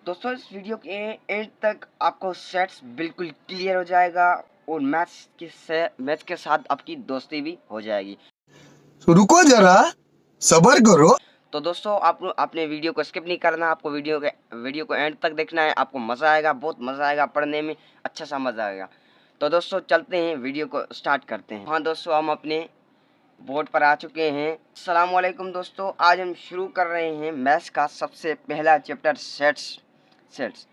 दोस्तों इस वीडियो के एंड तक आपको सेट्स बिल्कुल क्लियर हो जाएगा और मैथ्स के साथ आपकी दोस्ती भी हो जाएगी। तो रुको जरा, सब्र करो। तो दोस्तों आपने वीडियो को स्किप नहीं करना, आपको वीडियो को एंड तक देखना है। आपको मज़ा आएगा, बहुत मज़ा आएगा, पढ़ने में अच्छा सा मज़ा आएगा। तो दोस्तों चलते हैं, वीडियो को स्टार्ट करते हैं। हाँ दोस्तों, हम अपने बोर्ड पर आ चुके हैं। अस्सलाम वालेकुम दोस्तों, आज हम शुरू कर रहे हैं मैथ्स का सबसे पहला चैप्टर सेट्स।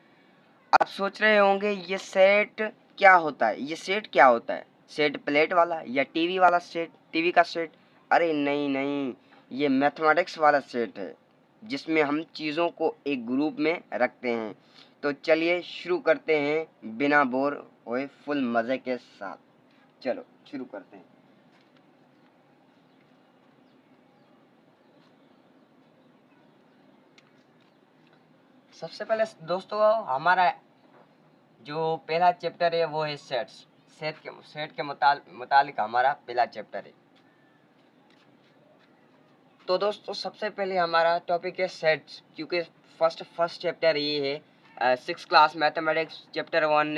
आप सोच रहे होंगे ये सेट क्या होता है, ये सेट क्या होता है? सेट प्लेट वाला या टीवी वाला सेट, टीवी का सेट? अरे नहीं नहीं, ये मैथमेटिक्स वाला सेट है जिसमें हम चीज़ों को एक ग्रुप में रखते हैं। तो चलिए शुरू करते हैं बिना बोर हुए, फुल मज़े के साथ। चलो शुरू करते हैं। सबसे पहले दोस्तों हमारा जो पहला चैप्टर है वो है सेट्स। सेट के मुतालिक हमारा पहला चैप्टर है। तो दोस्तों सबसे पहले हमारा टॉपिक है सेट्स, क्योंकि फर्स्ट चैप्टर ये है। 6 क्लास मैथमेटिक्स चैप्टर वन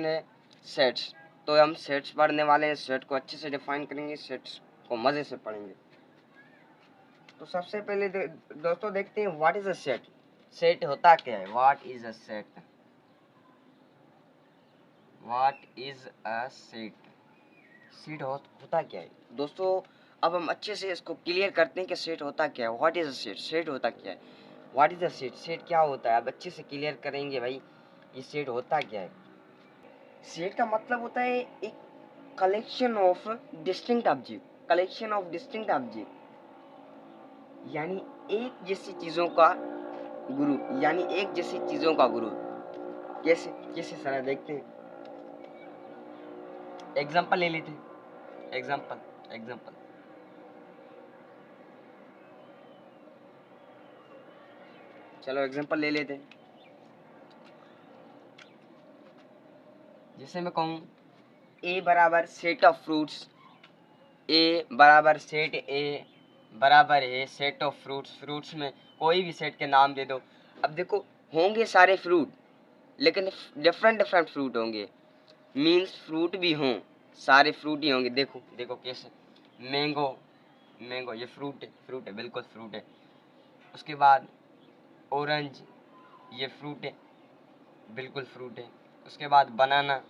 है सेट्स। तो हम सेट्स पढ़ने वाले हैं, सेट को अच्छे से डिफाइन करेंगे, सेट्स को मज़े से पढ़ेंगे। तो सबसे पहले दोस्तों देखते हैं what is a set. Set होता क्या है? What is a set? What is a set? Set होता क्या है दोस्तों? अब हम अच्छे से इसको क्लियर करते हैं कि सेट होता क्या है। What is a set? Set होता क्या है? What is a set? Set क्या होता है? अब अच्छे से क्लियर करेंगे भाई, ये सेट होता क्या है। सेट का मतलब होता है एक collection of distinct object. Collection of distinct object यानी एक जैसी चीजों का ग्रुप, यानी एक जैसी चीजों का ग्रुप। कैसे कैसे सर देखते हैं, एग्जांपल ले लेते हैं। एग्जांपल चलो एग्जांपल ले लेते हैं। जैसे मैं कहूँ ए बराबर सेट ऑफ फ्रूट्स, ए बराबर सेट ए बराबर है सेट ऑफ फ्रूट्स। फ्रूट्स में कोई भी सेट के नाम दे दो। अब देखो, होंगे सारे फ्रूट लेकिन डिफरेंट डिफरेंट फ्रूट होंगे, मीन्स फ्रूट भी हों, सारे फ्रूट ही होंगे। देखो देखो कैसे, मैंगो, मैंगो ये फ्रूट है, बिल्कुल फ्रूट है। उसके बाद ऑरेंज, ये फ्रूट है, बिल्कुल फ्रूट है। उसके बाद बनाना,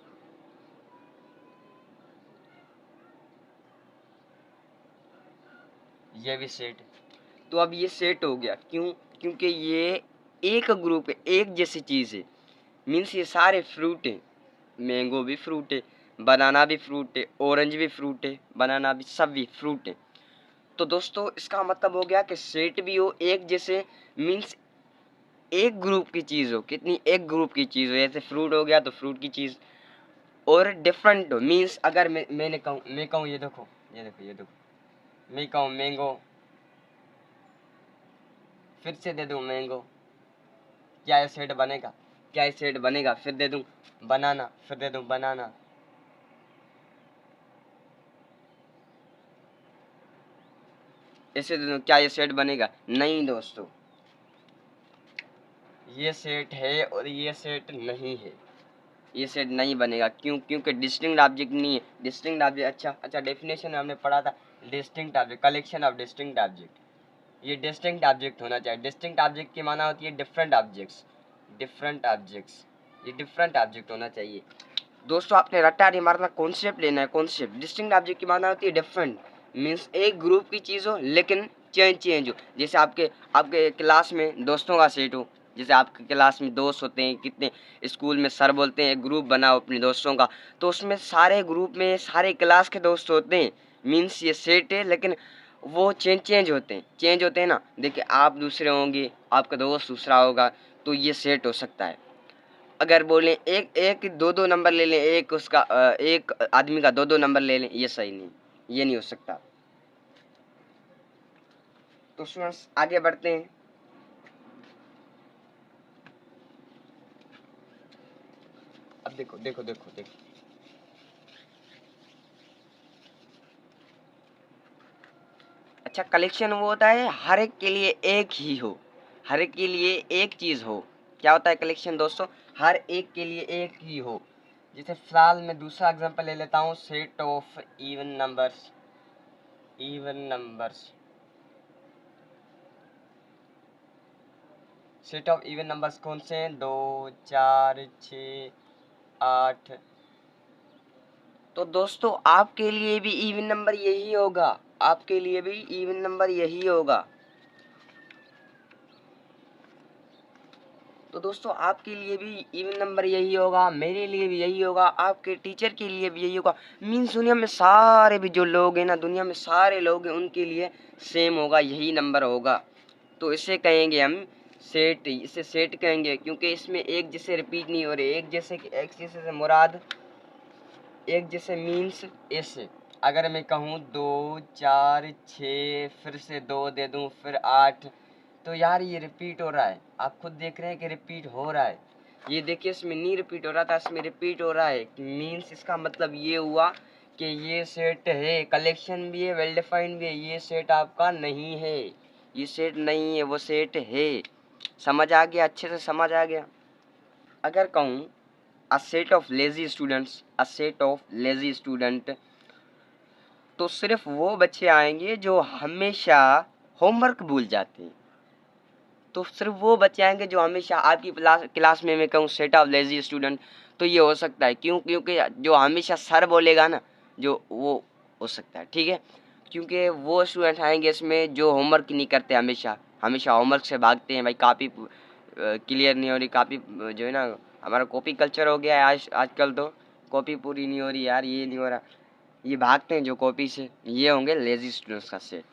ये भी सेट है। तो अब ये सेट हो गया, क्यों? क्योंकि ये एक ग्रुप है, एक जैसी चीज़ है, मीन्स ये सारे फ्रूट हैं। मैंगो भी फ्रूट है, बनाना भी फ्रूट है, ऑरेंज भी फ्रूट है, बनाना भी, सब भी फ्रूट है। तो दोस्तों इसका मतलब हो गया कि सेट भी हो एक जैसे, मीन्स एक ग्रुप की चीज़ हो। कितनी? एक ग्रुप की चीज़ हो। जैसे फ्रूट हो गया तो फ्रूट की चीज़, और डिफरेंट हो, मीन्स अगर मैं कहूँ ये देखो, मैं कहूँ मैंगो, फिर से दे दूँ मैंगो, क्या ये सेट बनेगा? क्या ये सेट बनेगा? फिर दे दूँ बनाना, फिर दे दूँ बनाना। ऐसे दे दूँ, क्या ये सेट बनेगा? नहीं दोस्तों, ये सेट है और ये सेट नहीं है, ये सेट नहीं बनेगा। क्यों? क्योंकि डिस्टिंक्ट ऑब्जेक्ट नहीं है। डिस्टिंक्ट ऑब्जेक्ट, अच्छा डेफिनेशन हमने पढ़ा था, distinct object, collection of distinct object. ये डिस्टिंक्ट ऑब्जेक्ट होना चाहिए। डिस्टिंक्ट ऑब्जेक्ट की माना होती है डिफरेंट ऑब्जेक्ट्स, ये डिफरेंट ऑब्जेक्ट होना चाहिए। दोस्तों आपने रट्टा नहीं मारना, कॉन्सेप्ट लेना है, कॉन्सेप्ट। डिस्टिंक्ट ऑब्जेक्ट की माना होती है डिफरेंट, मीन्स एक ग्रुप की चीज़ हो लेकिन चेंज हो। जैसे आपके क्लास में दोस्तों का सेट हो, जैसे आपके क्लास में दोस्त होते हैं कितने, स्कूल में सर बोलते हैं ग्रुप बनाओ अपने दोस्तों का, तो उसमें सारे ग्रुप में सारे क्लास के दोस्त होते हैं, मीन्स ये सेट है, लेकिन वो चेंज होते हैं ना। देखिए आप दूसरे होंगे, आपका दोस्त दूसरा होगा, तो ये सेट हो सकता है। अगर बोले एक एक दो दो नंबर ले लें, एक आदमी का दो नंबर ले लें, ये सही नहीं, ये नहीं हो सकता। तो स्टूडेंट्स आगे बढ़ते हैं। अब देखो, अच्छा कलेक्शन वो होता है हर एक के लिए एक ही हो, हर एक के लिए एक चीज़ हो। क्या होता है कलेक्शन दोस्तों? हर एक के लिए एक ही हो। जैसे फिलहाल मैं दूसरा एग्जांपल ले लेता हूँ, set of even numbers. Set of even numbers कौन से हैं? 2, 4, 6, 8। तो दोस्तों आपके लिए भी इवन नंबर यही होगा, आपके लिए भी इवन नंबर यही होगा। तो दोस्तों आपके लिए भी इवन नंबर यही होगा, मेरे लिए भी यही होगा, आपके टीचर के लिए भी यही होगा। मीन्स दुनिया में सारे भी जो लोग हैं ना, दुनिया में सारे लोग हैं, उनके लिए सेम होगा, यही नंबर होगा। तो इसे कहेंगे हम सेट, इसे सेट कहेंगे, क्योंकि इसमें एक जैसे रिपीट नहीं हो रहे। एक जैसे से मुराद एक जैसे मीन्स ऐसे। अगर मैं कहूँ 2, 4, 6, फिर से 2 दे दूँ, फिर 8, तो यार ये रिपीट हो रहा है। आप खुद देख रहे हैं कि रिपीट हो रहा है। ये देखिए इसमें नहीं रिपीट हो रहा था, इसमें रिपीट हो रहा है। मीन्स इसका मतलब ये हुआ कि ये सेट है, कलेक्शन भी है, वेल डिफाइंड भी है। ये सेट आपका नहीं है, ये सेट नहीं है, वो सेट है। समझ आ गया? अच्छे से समझ आ गया? अगर कहूँ a set of lazy student, तो सिर्फ वो बच्चे आएंगे जो हमेशा होमवर्क भूल जाते हैं। तो सिर्फ वो बच्चे आएंगे जो हमेशा आपकी क्लास में मैं कहूँ सेट ऑफ लेजी स्टूडेंट, तो ये हो सकता है। क्योंकि जो हमेशा सर बोलेगा ना, जो वो हो सकता है, ठीक है। क्योंकि वो स्टूडेंट आएंगे इसमें जो होमवर्क नहीं करते, हमेशा होमवर्क से भागते हैं। भाई कॉपी क्लियर नहीं हो रही, कॉपी जो है ना, हमारा कॉपी कल्चर हो गया है आजकल। तो कॉपी पूरी नहीं हो रही यार, ये नहीं हो रहा, ये भागते हैं जो कॉपी से, ये होंगे लेजी स्टूडेंट्स का सेट।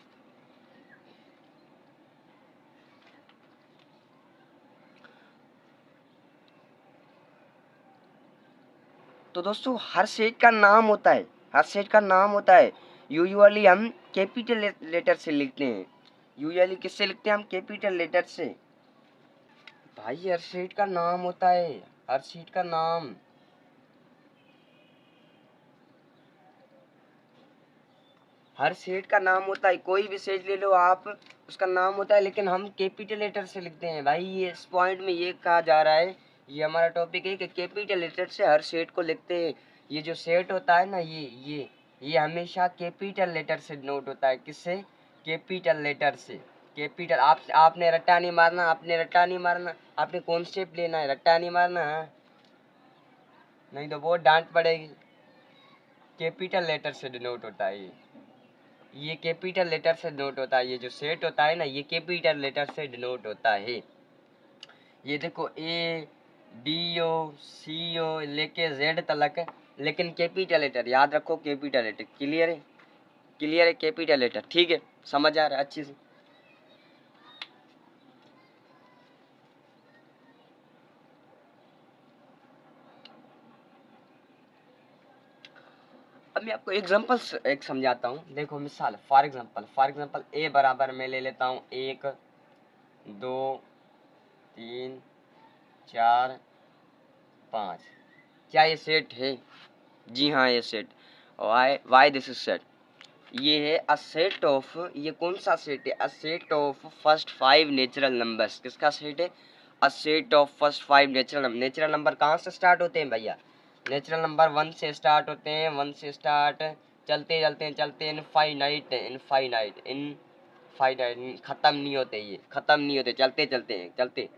तो दोस्तों हर सेट का नाम होता है, हर सेट का नाम होता है। यूजुअली हम कैपिटल लेटर से लिखते हैं। यूजुअली किससे लिखते हैं हम? कैपिटल लेटर से। भाई हर सेट का नाम होता है, हर सेट का नाम। हर सेट का नाम होता है, कोई भी सेट ले लो आप, उसका नाम होता है, लेकिन हम कैपिटल लेटर से लिखते हैं। भाई ये इस पॉइंट में ये कहा जा रहा है, ये हमारा टॉपिक है कि कैपिटल लेटर से हर सेट को लिखते हैं। ये जो सेट होता है ना, ये हमेशा कैपिटल लेटर से नोट होता है। किससे? कैपिटल लेटर से। कैपिटल आपने रट्टा नहीं मारना, आपने रट्टा नहीं मारना, आपने कॉन्सेप्ट लेना है, रट्टा नहीं मारना। हाँ? नहीं तो बहुत डांट पड़ेगी। कैपिटल लेटर से डिनोट होता है ये कैपिटल लेटर से डिनोट होता है। ये जो सेट होता है ना, ये कैपिटल लेटर से डिनोट होता है। ये देखो ए डी ओ सी ओ लेके जेड तलक, लेकिन कैपिटल लेटर याद रखो, कैपिटल लेटर। क्लियर है? क्लियर है? कैपिटल लेटर, ठीक है, समझ आ रहा है अच्छे से। अब मैं आपको एग्जांपल एक समझाता हूँ। देखो मिसाल, फॉर एग्जांपल ए बराबर मैं ले लेता हूँ 1, 2, 3, 4, 5। क्या ये सेट है? जी हाँ, ये set. Why this is set? ये है अ सेट ऑफ, ये कौन सा सेट है? A set of first 5 natural numbers. किसका सेट है? A set of first 5 natural number कहाँ से स्टार्ट होते हैं भैया? नेचुरल नंबर 1 से स्टार्ट होते हैं, 1 से स्टार्ट चलते इनफाइनाइट, खत्म नहीं होते, ये खत्म नहीं होते, चलते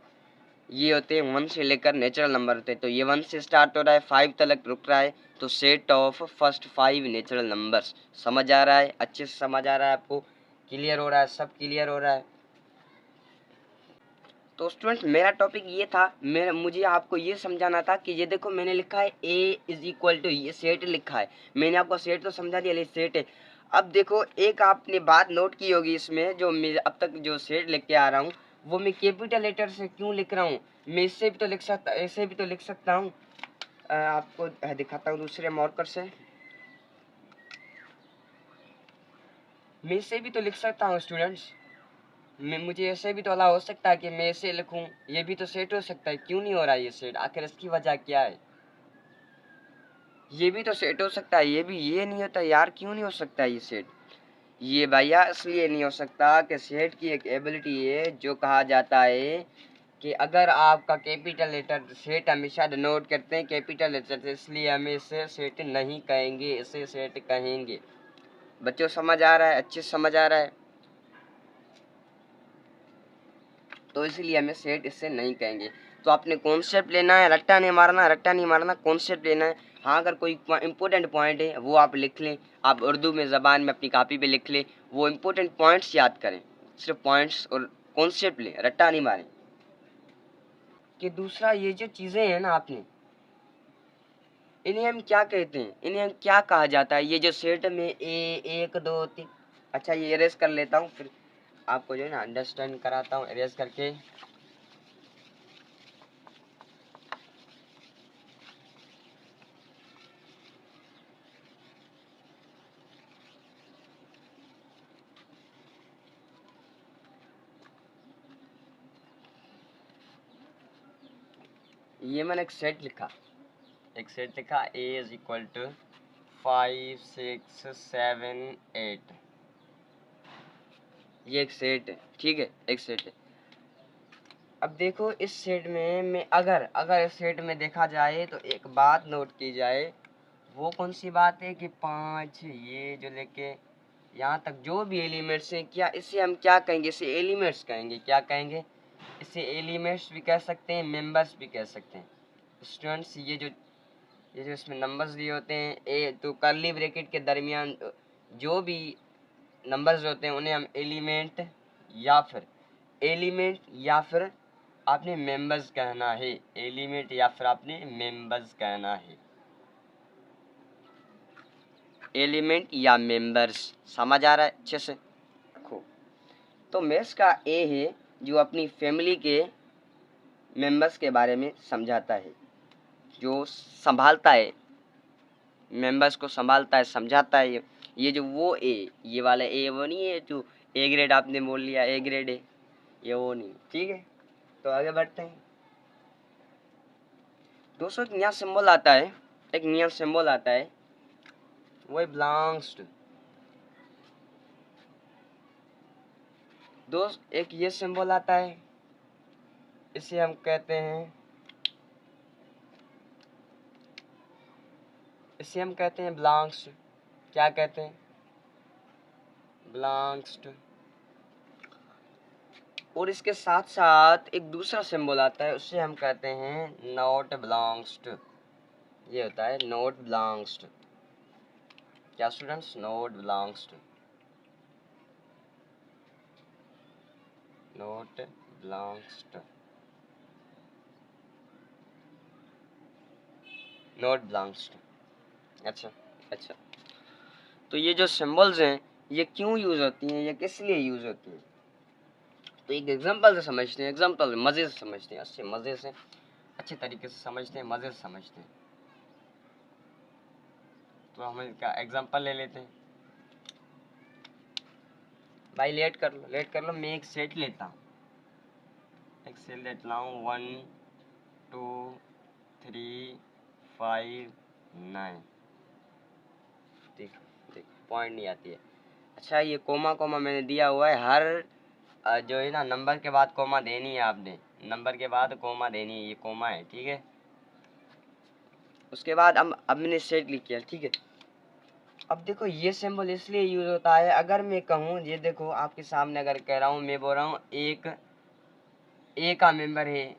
ये होते हैं 1 से लेकर नेचुरल नंबर होते हैं। तो ये 1 से स्टार्ट हो रहा है, 5 तक रुक रहा है, तो set of first 5 natural numbers. समझ आ रहा है? अच्छे से समझ आ रहा है आपको? क्लियर हो रहा है? सब क्लियर हो रहा है? तो स्टूडेंट मेरा टॉपिक ये था, मुझे आपको ये समझाना था कि ये देखो मैंने लिखा है ए इज इक्वल टू, ये सेट लिखा है। मैंने आपको सेट तो समझा दिया, ये सेट है। अब देखो एक आपने बात नोट की होगी इसमें, जो मैं अब तक जो सेट लिख के आ रहा हूँ, वो मैं कैपिटल लेटर से क्यों लिख रहा हूँ? मैं इससे भी तो लिख सकता, ऐसे भी तो लिख सकता हूँ। आपको दिखाता हूँ दूसरे मार्कर से। मैं इससे भी तो लिख सकता हूँ स्टूडेंट्स। मुझे ऐसे भी तो अलाउ हो सकता है कि मैं ऐसे लिखूं, ये भी तो सेट हो सकता है। क्यों नहीं हो रहा है ये सेट? आखिर इसकी वजह क्या है? ये भी तो सेट हो सकता है, ये भी, ये नहीं होता यार, क्यों नहीं हो सकता ये सेट? ये भैया इसलिए नहीं हो सकता कि सेट की एक एबिलिटी है जो कहा जाता है कि अगर आपका कैपिटल लेटर सेट हमेशा डिनोट करते हैं कैपिटल लेटर से, इसलिए हम इसे सेट नहीं कहेंगे, इसे सेट कहेंगे। बच्चों समझ आ रहा है? अच्छे से समझ आ रहा है? तो इसलिए हमें सेट इससे नहीं कहेंगे। तो आपने कॉन्सेप्ट लेना है, रट्टा नहीं मारना, रट्टा नहीं मारना, कॉन्सेप्ट लेना है। हाँ, अगर कोई इंपॉर्टेंट पॉइंट है वो आप लिख लें, आप उर्दू में ज़बान में अपनी कॉपी पे लिख लें, वो इंपॉर्टेंट पॉइंट्स याद करें, सिर्फ पॉइंट्स और कॉन्सेप्ट लें, रट्टा नहीं मारें। कि दूसरा ये जो चीज़ें हैं ना आपने, इन्हें हम क्या कहते हैं, इन्हें हम क्या कहा जाता है? ये जो सेट में एक दो तीन, अच्छा ये इरेज कर लेता हूँ, फिर आपको जो है ना अंडरस्टैंड कराता हूँ इरेज करके। ये मैंने एक सेट लिखा, ए इज इक्वल टू 5 6 7 8, ये एक सेट है, ठीक है, एक सेट है। अब देखो इस सेट में मैं अगर अगर इस सेट में देखा जाए तो एक बात नोट की जाए, वो कौन सी बात है कि 5 ये जो लेके यहाँ तक जो भी एलिमेंट्स हैं, क्या इसे हम क्या कहेंगे? इसे एलिमेंट्स कहेंगे। क्या कहेंगे? इसे एलिमेंट्स भी कह सकते हैं, मेंबर्स भी कह सकते हैं। स्टूडेंट्स ये जो इसमें नंबर्स दिए होते हैं, ए तो कर्ली ब्रैकेट के दरमियान जो भी नंबर्स होते हैं उन्हें हम एलिमेंट या फिर आपने मेंबर्स कहना है, एलिमेंट या फिर आपने मेंबर्स कहना है, एलिमेंट या मेंबर्स। समझ आ रहा है अच्छे से? देखो तो मेष का ए है जो अपनी फैमिली के मेंबर्स के बारे में समझाता है, जो संभालता है, मेंबर्स को संभालता है, समझाता है। ये जो वो ए, ये वाला ए वो नहीं है जो ए ग्रेड आपने बोल लिया ए ग्रेड है, ये वो नहीं, ठीक है। तो आगे बढ़ते हैं दोस्तों। एक नया सिंबल आता है, एक नया सिंबल आता है, वो बिलोंग्स टू। दोस्त एक ये सिंबल आता है, इसे हम कहते हैं, इसे हम कहते हैं बिलोंग्स टू। क्या कहते हैं? Belongs to. और इसके साथ साथ एक दूसरा सिंबल आता है, उसे हम कहते हैं नॉट बिलोंग्स टू। ये होता है नॉट बिलोंग्स टू। क्या students? Not belongs to, not belongs to, not belongs to. अच्छा अच्छा, तो ये जो सिंबल्स हैं ये क्यों यूज होती हैं, ये किस लिए यूज होती हैं? तो एक एग्जांपल से समझते हैं, एग्जांपल मजे से समझते हैं, अच्छे मजे से, अच्छे तरीके से समझते हैं, मजे से समझते हैं। तो हम इसका एग्जांपल ले लेते हैं। भाई लेट कर लो, मैं एक सेट लेता हूँ, एक सेट लेता हूँ 1 2 3 5 9। देख देख पॉइंट नहीं आती है। अच्छा ये कोमा कोमा मैंने दिया हुआ है, हर जो है ना नंबर के बाद कोमा देनी है आपने, नंबर के बाद कोमा देनी है, ये कोमा है, ठीक है। उसके बाद अब मैंने सेट लिख किया, ठीक है। अब देखो ये सिंबल इसलिए यूज होता है, अगर मैं कहूँ, ये देखो आपके सामने अगर कह रहा हूँ, मैं बोल रहा हूँ एक ए का मेंबर है,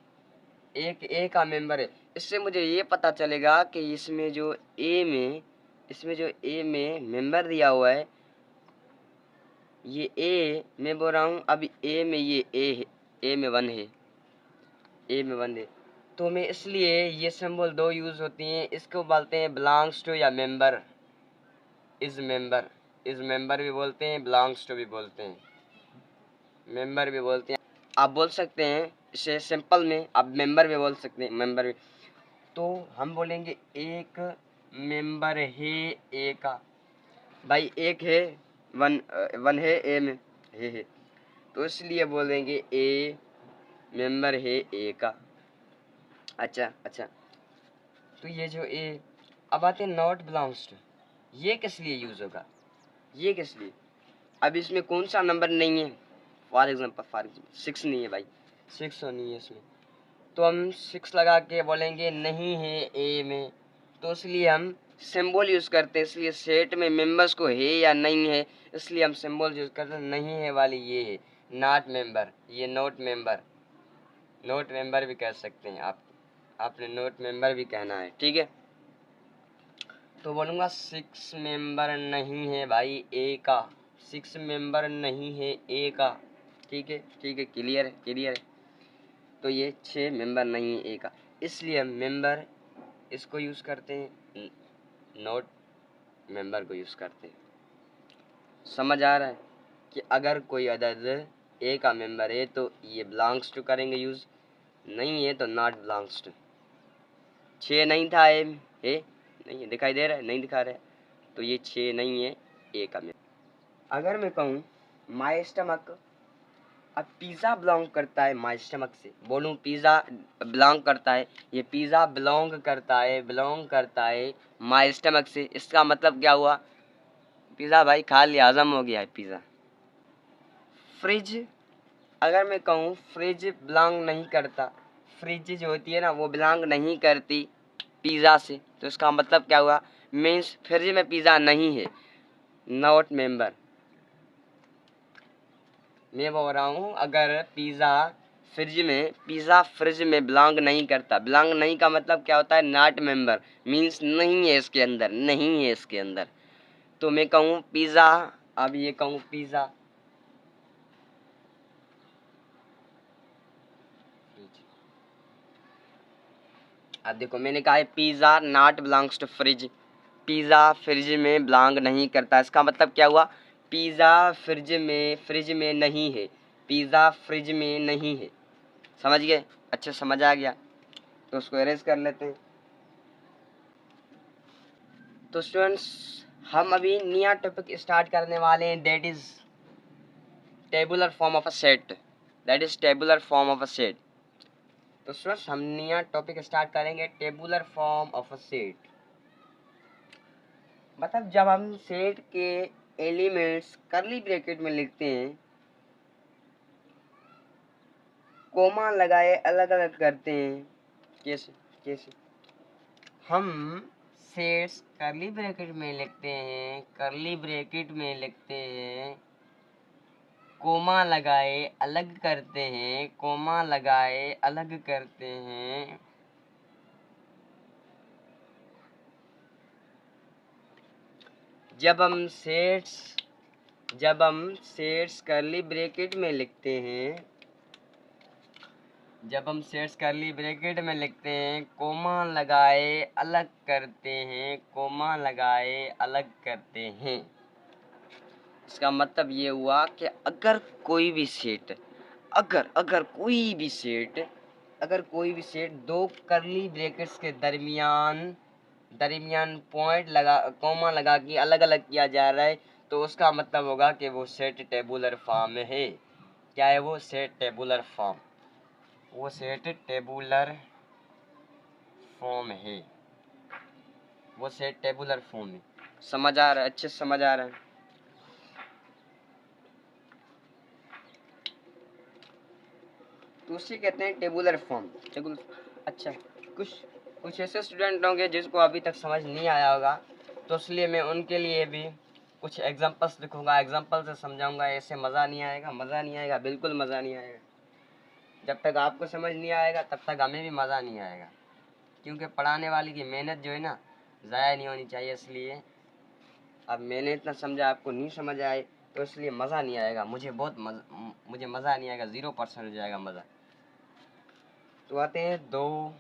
एक ए का मेंबर है, इससे मुझे ये पता चलेगा कि इसमें जो ए में मेंबर दिया हुआ है, ये ए मैं बोल रहा हूँ, अब ए में ये ए है, ए में 1 है, ए में 1 है। तो मैं इसलिए ये सिंबल दो यूज होती हैं, इसको बोलते हैं बिलोंग्स टू या मेंबर, इज मेंबर भी बोलते हैं, बिलोंग्स टू भी बोलते हैं, मेंबर भी बोलते हैं। आप बोल सकते हैं इसे सिंपल में, आप मेंबर भी बोल सकते हैं, मेंबर भी। तो हम बोलेंगे एक मेंबर है ए का, भाई एक है, वन है ए में है, तो इसलिए बोलेंगे ए मेंबर है ए का। अच्छा अच्छा, तो ये जो ए, अब आते हैं नॉट बिलोंग्स टू, ये किस लिए यूज होगा, ये किस लिए? अब इसमें कौन सा नंबर नहीं है, फॉर एग्जाम्पल 6 नहीं है भाई, 6 तो नहीं है इसमें, तो हम 6 लगा के बोलेंगे नहीं है ए में, तो इसलिए हम सिंबल यूज़ करते हैं। इसलिए सेट में मेंबर्स को है या नहीं है, इसलिए हम सिंबल यूज़ करते हैं। नहीं है वाली ये है नॉट मेंबर, ये नॉट मेंबर, नॉट मेंबर भी कह सकते हैं आप, आपने नॉट मेंबर भी कहना है, ठीक है। तो बोलूँगा 6 मेंबर नहीं है भाई ए का, 6 मेंबर नहीं है ए का, ठीक है, ठीक है, क्लियर है, क्लियर है। तो ये 6 मेंबर नहीं है ए का, इसलिए हम मेंबर इसको यूज़ करते हैं, नोट मेंबर को यूज़ करते हैं। समझ आ रहा है कि अगर कोई अदद ए का मेंबर है तो ये बिलोंग्स टू करेंगे यूज़, नहीं है तो नॉट बिलोंग्स टू। 6 नहीं था ए नहीं है, दिखाई दे रहा है, नहीं दिखा रहा है, तो ये 6 नहीं है ए का मेंबर। अगर मैं कहूँ माई स्टमक, अब पिज़्ज़ा बिलोंग करता है माई स्टमक से, बोलूँ पिज़्ज़ा बिलोंग करता है, ये पिज़्ज़ा बिलोंग करता है माई स्टमक से, इसका मतलब क्या हुआ, पिज़्ज़ा भाई खा लिया, हजम हो गया है पिज़्ज़ा। फ्रिज, अगर मैं कहूँ फ्रिज बिलोंग नहीं करता, फ्रिज जो होती है ना वो बिलोंग नहीं करती पिज़्ज़ा से, तो इसका मतलब क्या हुआ, मीन्स फ्रिज में पिज़्ज़ा नहीं है, नॉट मेंबर। मैं बोल रहा हूँ अगर पिज़्ज़ा फ्रिज में बिलोंग नहीं करता, बिलोंग नहीं का मतलब क्या होता है, नॉट मेंबर, मीन्स नहीं है इसके अंदर, नहीं है इसके अंदर। तो मैं कहूँ पिज़्ज़ा, अब ये कहूँ पिज़्ज़ा, अब देखो मैंने कहा है pizza not belongs to fridge, pizza fridge में बिलोंग नहीं करता, इसका मतलब क्या हुआ, पिज़्ज़ा फ्रिज में नहीं है, पिज़्ज़ा फ्रिज में नहीं है। समझ गए, अच्छा समझ आ गया, तो उसको अरेंज कर लेते हैं। तो स्टूडेंट्स हम अभी नया टॉपिक स्टार्ट करने वाले हैं, that is tabular form of a set, that is tabular form of a set. तो स्टूडेंट्स हम नया टॉपिक स्टार्ट करेंगे, tabular form of a set. मतलब जब हम सेट के एलिमेंट्स कर्ली ब्रैकेट में लिखते हैं, कोमा लगाए अलग अलग करते हैं, कैसे कैसे हम सेट्स कर्ली ब्रैकेट में लिखते हैं, कर्ली ब्रैकेट में लिखते हैं, कोमा लगाए अलग करते हैं, कोमा लगाए अलग करते हैं, जब हम सेट्स कर्ली ब्रैकेट में लिखते हैं, जब हम सेट्स कर्ली ब्रैकेट में लिखते हैं, कोमा लगाए अलग करते हैं, कोमा लगाए अलग करते हैं, इसका मतलब ये हुआ कि अगर कोई भी सेट, अगर कोई भी सेट दो कर्ली ब्रैकेट्स के दरमियान पॉइंट लगा, कॉमा लगा के अलग अलग किया जा रहा है, तो उसका मतलब होगा कि वो सेट टेबुलर फॉर्म में है। क्या है वो, सेट टेबुलर फॉर्म, वो सेट टेबुलर फॉर्म है, वो सेट टेबुलर फॉर्म है। समझ आ रहा है, अच्छे से समझ आ रहा है। तो उसे कहते हैं टेबुलर फॉर्म, अच्छा कुछ ऐसे स्टूडेंट होंगे जिसको अभी तक समझ नहीं आया होगा, तो इसलिए मैं उनके लिए भी कुछ एग्जांपल्स लिखूंगा, एग्जांपल से समझाऊंगा, ऐसे मज़ा नहीं आएगा, बिल्कुल मज़ा नहीं आएगा। जब तक आपको समझ नहीं आएगा तब तक हमें भी मज़ा नहीं आएगा, क्योंकि पढ़ाने वाले की मेहनत जो है ना ज़ाया नहीं होनी चाहिए। इसलिए अब मैंने इतना समझा, आपको नहीं समझ आए तो इसलिए मज़ा नहीं आएगा, मुझे मज़ा नहीं आएगा, 0% हो जाएगा मज़ा। तो आते हैं 2,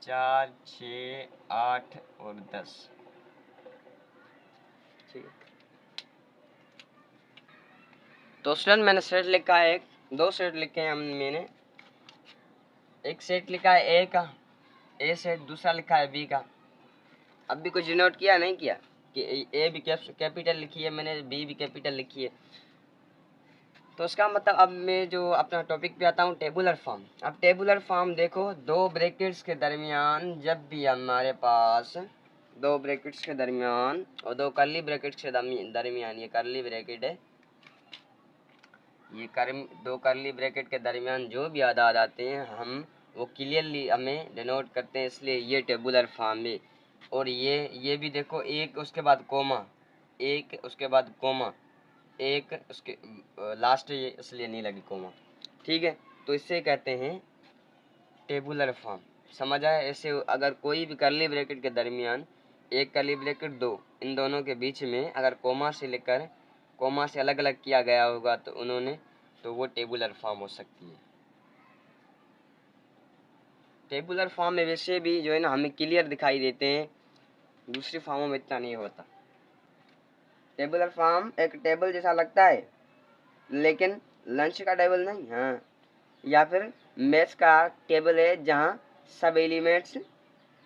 4, 6, 8 और 10, ठीक है। तो स्टूडेंट मैंने सेट लिखा है, दो सेट लिखे हैं मैंने, एक सेट लिखा है ए का, ए सेट, दूसरा लिखा है बी का। अब भी कुछ नोट किया नहीं किया कि ए भी कैपिटल लिखी है मैंने, बी भी कैपिटल लिखी है। तो उसका मतलब अब मैं जो अपना टॉपिक पे आता हूँ, टेबुलर फॉर्म। अब टेबुलर फॉर्म देखो, दो ब्रैकेट्स के दरमियान जब भी हमारे पास दो ब्रैकेट्स के दरमियान और दो कर्ली ब्रैकेट्स के दरमियान, ये कर्ली ब्रैकेट है, ये दो कर्ली ब्रैकेट के दरमियान जो भी अदाद आते हैं हम वो क्लियरली हमें डिनोट करते हैं, इसलिए ये टेबुलर फॉर्म है। और ये भी देखो, एक उसके बाद कोमा, एक उसके बाद कोमा, एक उसके लास्ट ये इसलिए नहीं लगी कोमा, ठीक है। तो इससे कहते हैं टेबुलर फॉर्म, समझ आया। ऐसे अगर कोई भी कर्ली ब्रैकेट के दरमियान एक कर्ली ब्रैकेट दो, इन दोनों के बीच में अगर कोमा से लेकर कोमा से अलग अलग किया गया होगा तो उन्होंने, तो वो टेबुलर फॉर्म हो सकती है। टेबुलर फॉर्म में वैसे भी जो है ना हमें क्लियर दिखाई देते हैं, दूसरी फॉर्मों में इतना नहीं होता। टेबुलर फॉर्म एक टेबल जैसा लगता है लेकिन लंच का टेबल नहीं, हाँ, या फिर मैथ्स का टेबल है जहाँ सब एलिमेंट्स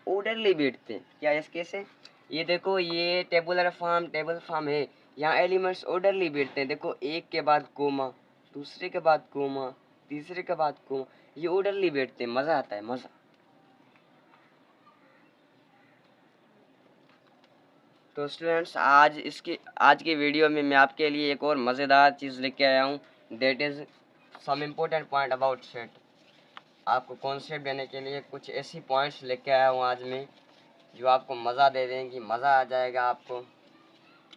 ऑर्डरली बैठते हैं। क्या इसके से, ये देखो ये टेबुलर फॉर्म टेबल फॉर्म है, यहाँ एलिमेंट्स ऑर्डरली बैठते हैं। देखो एक के बाद कोमा, दूसरे के बाद कोमा, तीसरे के बाद कोमा, ये ऑर्डरली बैठते हैं, मज़ा आता है, मज़ा। तो स्टूडेंट्स आज की वीडियो में मैं आपके लिए एक और मज़ेदार चीज़ लेके आया हूँ, that is some important point about set. आपको कॉन्सेप्ट देने के लिए कुछ ऐसी पॉइंट्स लेके आया हूँ आज में जो आपको मज़ा दे देंगी, मज़ा आ जाएगा आपको,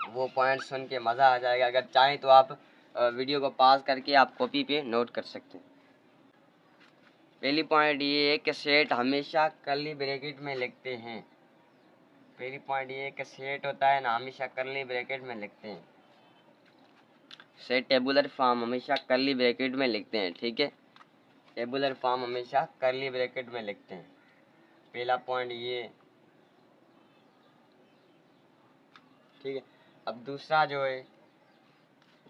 वो पॉइंट सुन के मज़ा आ जाएगा। अगर चाहें तो आप वीडियो को पॉज करके आप कॉपी पे नोट कर सकते हैं। पहली पॉइंट ये है कि सेट हमेशा कर्ली ब्रैकेट में लिखते हैं। पहली पॉइंट ये है कि सेट होता है ना हमेशा कर्ली ब्रैकेट में लिखते हैं। सेट टेबुलर फॉर्म हमेशा कर्ली ब्रैकेट में लिखते हैं, ठीक है। टेबुलर फॉर्म हमेशा कर्ली ब्रैकेट में लिखते हैं, पहला पॉइंट ये, ठीक है। अब दूसरा जो है,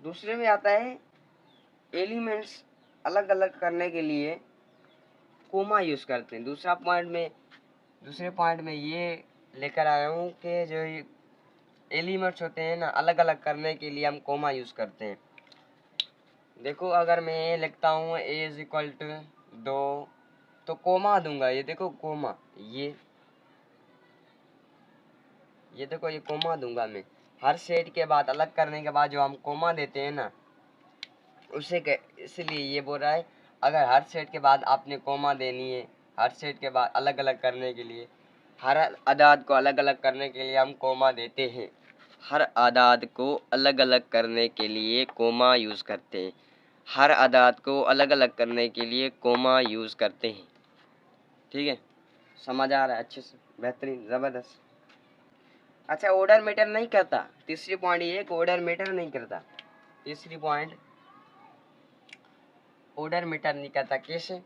दूसरे में आता है एलिमेंट्स अलग अलग करने के लिए कोमा यूज़ करते हैं। दूसरे पॉइंट में ये लेकर आया हूँ कि जो एलिमेंट्स होते हैं ना अलग अलग करने के लिए हम कोमा यूज़ करते हैं। देखो अगर मैं ए लिखता हूँ ए इज इक्वल टू 2 तो कोमा दूंगा, ये देखो कोमा, ये देखो ये कोमा दूंगा मैं। हर सेट के बाद अलग करने के बाद जो हम कोमा देते हैं ना इसलिए ये बोल रहा है अगर हर सेट के बाद आपने कोमा देनी है, हर सेट के बाद अलग अलग करने के लिए, हर अदाद को अलग अलग करने के लिए हम कोमा देते हैं। हर अदाद को अलग अलग करने के लिए कोमा यूज़ करते हैं। हर अदाद को अलग अलग करने के लिए कोमा यूज़ करते हैं, ठीक है। समझ आ रहा है अच्छे से, बेहतरीन, ज़बरदस्त। अच्छा, ऑर्डर मैटर नहीं करता। तीसरी पॉइंट ये है कि ऑर्डर मैटर नहीं करता। तीसरी पॉइंट, ऑर्डर मैटर नहीं करता। कैसे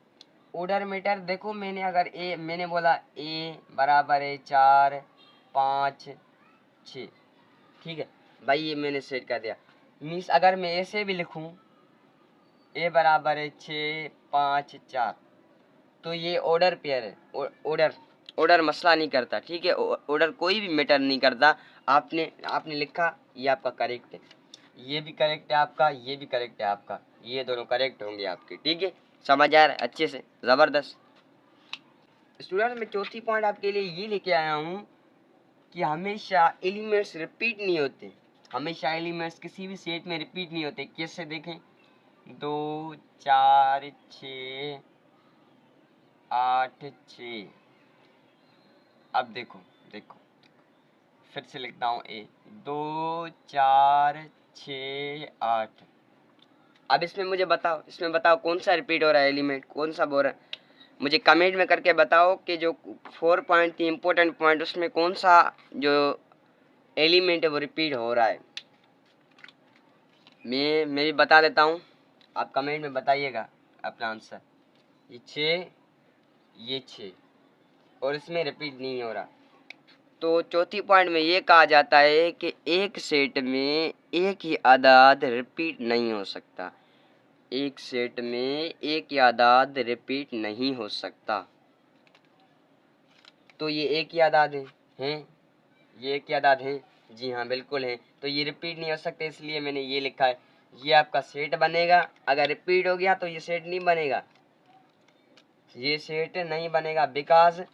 ऑर्डर मैटर, देखो मैंने बोला ए बराबर है 4 5 6, ठीक है भाई, ये मैंने सेट कर दिया। मीन्स अगर मैं ऐसे भी लिखूं ए बराबर है 6 5 4 तो ये ऑर्डर पेयर है। ऑर्डर मसला नहीं करता, ठीक है। ऑर्डर कोई भी मैटर नहीं करता। आपने लिखा, ये आपका करेक्ट है, ये भी करेक्ट है आपका, ये भी करेक्ट है आपका, ये दोनों करेक्ट होंगे आपके, ठीक है। समझ आ रहा है अच्छे से, ज़बरदस्त। स्टूडेंट मैं चौथी पॉइंट आपके लिए ये लेके आया हूँ कि हमेशा एलिमेंट्स रिपीट नहीं होते। हमेशा एलिमेंट्स किसी भी सेट में रिपीट नहीं होते। कैसे देखें, 2 4 6 8 6। अब देखो देखो फिर से लिखता हूँ ए 2 4 6 8। अब इसमें बताओ कौन सा रिपीट हो रहा है एलिमेंट, कौन सा बोल रहा है। मुझे कमेंट में करके बताओ कि जो 4 पॉइंट थी इम्पोर्टेंट पॉइंट उसमें कौन सा जो एलिमेंट है वो रिपीट हो रहा है। मैं भी बता देता हूँ, आप कमेंट में बताइएगा अपना आंसर। ये 6, ये 6 और इसमें रिपीट नहीं हो रहा। तो चौथी पॉइंट में ये कहा जाता है कि एक सेट में एक ही आदाद रिपीट नहीं हो सकता। एक सेट में एक ही आदाद रिपीट नहीं हो सकता। तो ये एक ही आदाद हैं, ये एक ही आदाद हैं, जी हाँ बिल्कुल हैं। तो ये रिपीट नहीं हो सकते, इसलिए मैंने ये लिखा है। ये आपका सेट बनेगा, अगर रिपीट हो गया तो ये सेट नहीं बनेगा, ये सेट नहीं बनेगा बिकॉज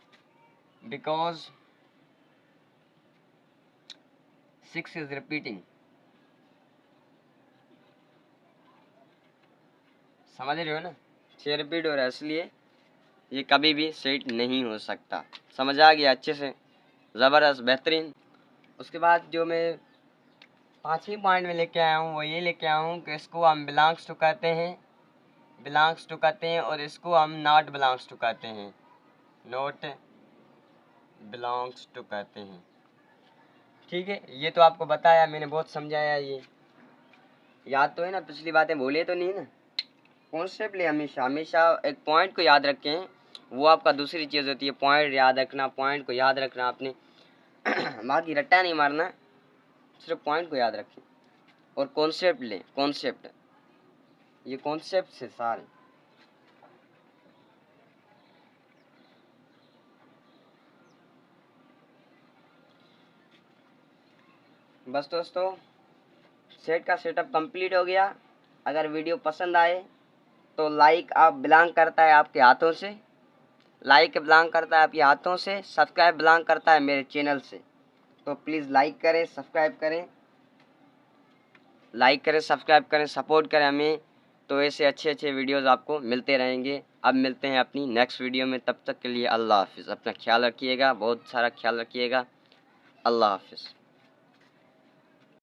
6 is repeating. समझ रहे हो ना, 6 रिपीट हो रहा है, इसलिए ये कभी भी सेट नहीं हो सकता। समझ आ गया अच्छे से, ज़बरदस्त, बेहतरीन। उसके बाद जो मैं 5वें पॉइंट में लेके आया हूँ वो ये लेके आया हूँ कि इसको हम बिलोंग्स टू कहते हैं, बिलोंग्स टू कहते हैं, और इसको हम नॉट बिलोंग्स टू कहते हैं, नॉट बिलोंग्स टू कहते हैं। ठीक है, ये तो आपको बताया मैंने, बहुत समझाया, ये याद तो है ना, पिछली बातें भूले तो नहीं ना। कॉन्सेप्ट ले हमेशा हमेशा एक पॉइंट को याद रखें, वो आपका दूसरी चीज़ होती है, पॉइंट याद रखना, पॉइंट को याद रखना आपने बाकी रट्टा नहीं मारना, सिर्फ पॉइंट को याद रखें। और कॉन्सेप्ट लें, कॉन्सेप्ट, ये कॉन्सेप्ट से सारे। बस दोस्तों, सेट का सेटअप कंप्लीट हो गया। अगर वीडियो पसंद आए तो लाइक आप बिलोंग करता है आपके हाथों से, लाइक बिलोंग करता है आपके हाथों से, सब्सक्राइब बिलोंग करता है मेरे चैनल से। तो प्लीज़ लाइक करें, सब्सक्राइब करें, लाइक करें, सब्सक्राइब करें, सपोर्ट करें हमें। तो ऐसे अच्छे अच्छे वीडियोस आपको मिलते रहेंगे। अब मिलते हैं अपनी नेक्स्ट वीडियो में, तब तक के लिए अल्लाह हाफिज़। अपना ख्याल रखिएगा, बहुत सारा ख्याल रखिएगा। अल्लाह हाफिज़।